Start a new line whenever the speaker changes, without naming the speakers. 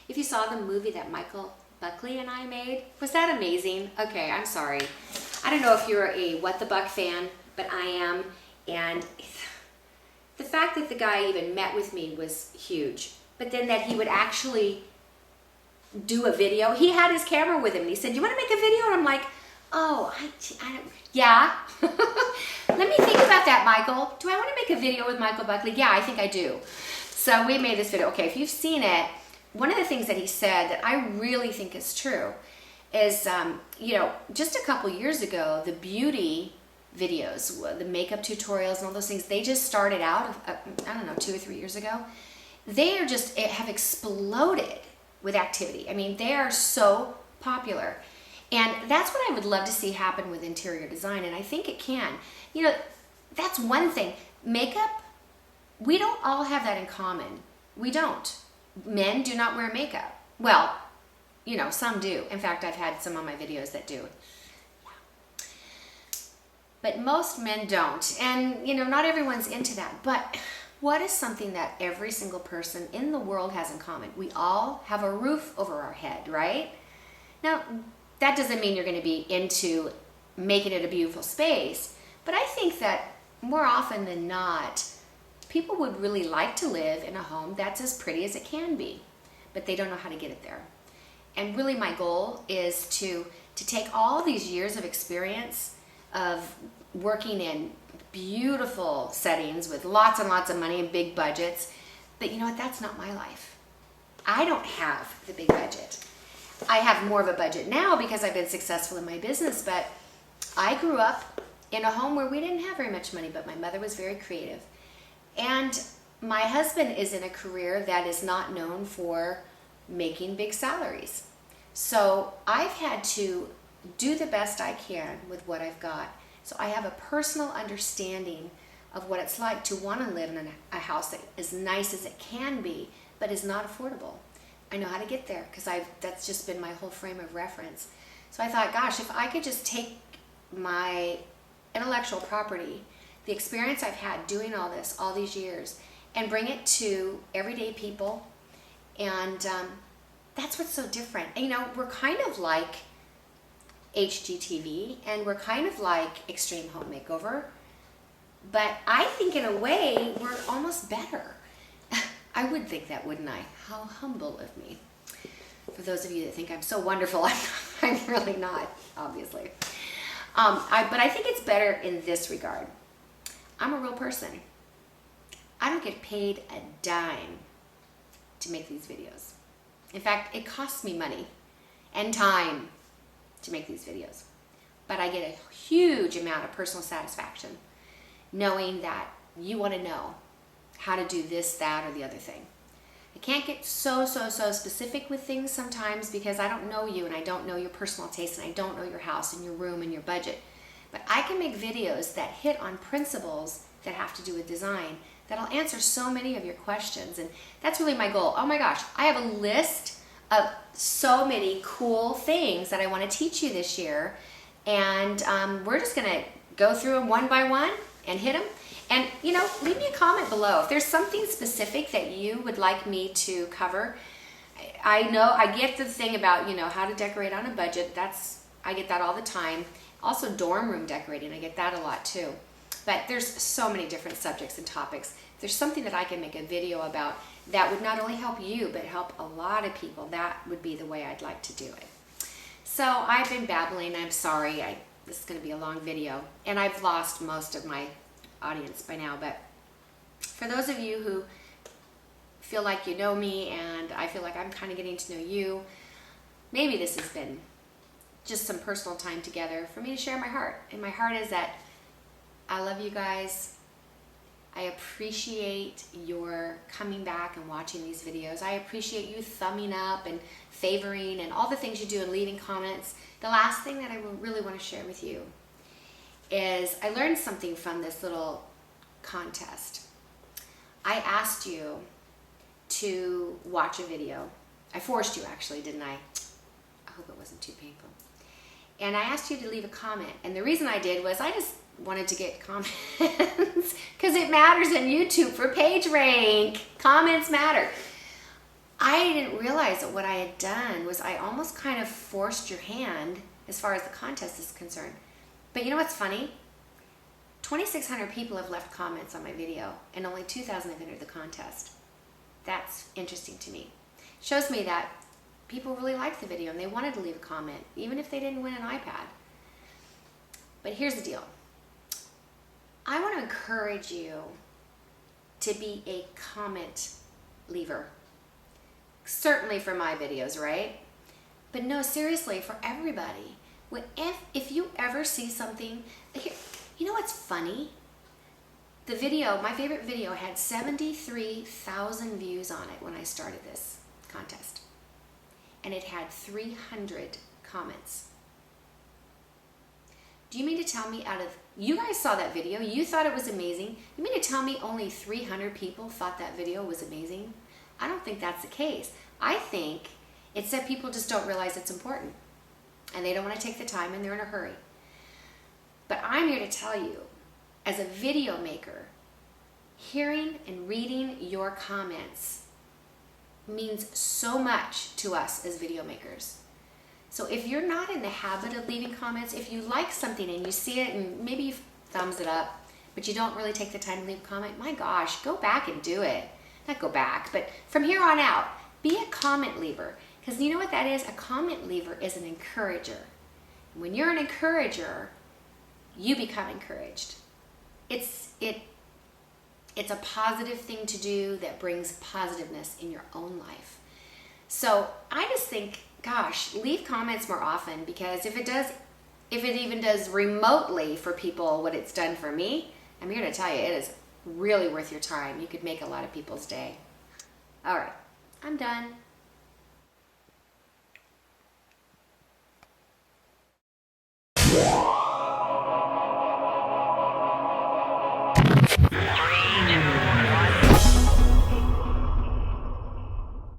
If you saw the movie that Michael Buckley and I made, was that amazing? Okay, I'm sorry. I don't know if you're a What the Buck fan, but I am. And the fact that the guy even met with me was huge. But then that he would actually do a video. He had his camera with him and he said, "Do you want to make a video?" And I'm like, "Oh, I don't, yeah." Let me think about that, Michael. Do I want to make a video with Michael Buckley? Yeah, I think I do. So we made this video. Okay, if you've seen it, one of the things that he said that I really think is true is, you know, just a couple years ago, the beauty videos, the makeup tutorials and all those things, they just started out, I don't know, 2 or 3 years ago. They are just, have exploded with activity. I mean, they are so popular. And that's what I would love to see happen with interior design, and I think it can. You know, that's one thing. Makeup, we don't all have that in common. We don't. Men do not wear makeup. Well, you know, some do. In fact, I've had some on my videos that do. But most men don't. And, you know, not everyone's into that. But what is something that every single person in the world has in common? We all have a roof over our head, right? Now, that doesn't mean you're going to be into making it a beautiful space. But I think that more often than not, people would really like to live in a home that's as pretty as it can be, but they don't know how to get it there. And really my goal is to take all these years of experience of working in beautiful settings with lots and lots of money and big budgets, but you know what, that's not my life. I don't have the big budget. I have more of a budget now because I've been successful in my business, but I grew up in a home where we didn't have very much money, but my mother was very creative. And my husband is in a career that is not known for making big salaries. So I've had to do the best I can with what I've got. So I have a personal understanding of what it's like to want to live in a house that is nice as it can be, but is not affordable. I know how to get there because that's just been my whole frame of reference. So I thought, gosh, if I could just take my intellectual property, the experience I've had doing all this, all these years, and bring it to everyday people. And that's what's so different. And, you know, we're kind of like HGTV, and we're kind of like Extreme Home Makeover. But I think in a way, we're almost better. I would think that, wouldn't I? How humble of me. For those of you that think I'm so wonderful, I'm really not, obviously. But I think it's better in this regard. I'm a real person. I don't get paid a dime to make these videos. In fact, it costs me money and time to make these videos. But I get a huge amount of personal satisfaction knowing that you want to know how to do this, that, or the other thing. I can't get so specific with things sometimes because I don't know you and I don't know your personal taste and I don't know your house and your room and your budget. But I can make videos that hit on principles that have to do with design that'll answer so many of your questions. And that's really my goal. Oh my gosh, I have a list of so many cool things that I want to teach you this year. And we're just going to go through them one by one and hit them. And, you know, leave me a comment below. If there's something specific that you would like me to cover. I know I get the thing about, you know, how to decorate on a budget. I get that all the time. Also dorm room decorating, I get that a lot too. But there's so many different subjects and topics. If there's something that I can make a video about that would not only help you, but help a lot of people, that would be the way I'd like to do it. So I've been babbling, I'm sorry. This is gonna be a long video. And I've lost most of my audience by now, but for those of you who feel like you know me and I feel like I'm kind of getting to know you, maybe this has been just some personal time together for me to share my heart. And my heart is that I love you guys. I appreciate your coming back and watching these videos. I appreciate you thumbing up and favoring and all the things you do and leaving comments. The last thing that I really want to share with you is I learned something from this little contest. I asked you to watch a video. I forced you actually, didn't I? I hope it wasn't too painful. And I asked you to leave a comment. And the reason I did was I just wanted to get comments because it matters in YouTube for page rank. Comments matter. I didn't realize that what I had done was I almost kind of forced your hand as far as the contest is concerned. But you know what's funny? 2,600 people have left comments on my video and only 2,000 have entered the contest. That's interesting to me. Shows me that people really liked the video and they wanted to leave a comment, even if they didn't win an iPad. But here's the deal. I want to encourage you to be a comment leaver. Certainly for my videos, right? But no, seriously, for everybody. If you ever see something, here, you know what's funny? The video, my favorite video, had 73,000 views on it when I started this contest. And it had 300 comments. Do you mean to tell me you guys saw that video, you thought it was amazing. You mean to tell me only 300 people thought that video was amazing? I don't think that's the case. I think it's that people just don't realize it's important. And they don't want to take the time and they're in a hurry. But I'm here to tell you, as a video maker, hearing and reading your comments means so much to us as video makers. So if you're not in the habit of leaving comments, if you like something and you see it and maybe you thumbs it up, but you don't really take the time to leave a comment, my gosh, go back and do it. Not go back, but from here on out, be a comment leaver. Because you know what that is? A comment leaver is an encourager. And when you're an encourager, you become encouraged. It's a positive thing to do that brings positiveness in your own life. So I just think, gosh, leave comments more often, because if it even does remotely for people what it's done for me, I'm here to tell you, it is really worth your time. You could make a lot of people's day. All right, I'm done.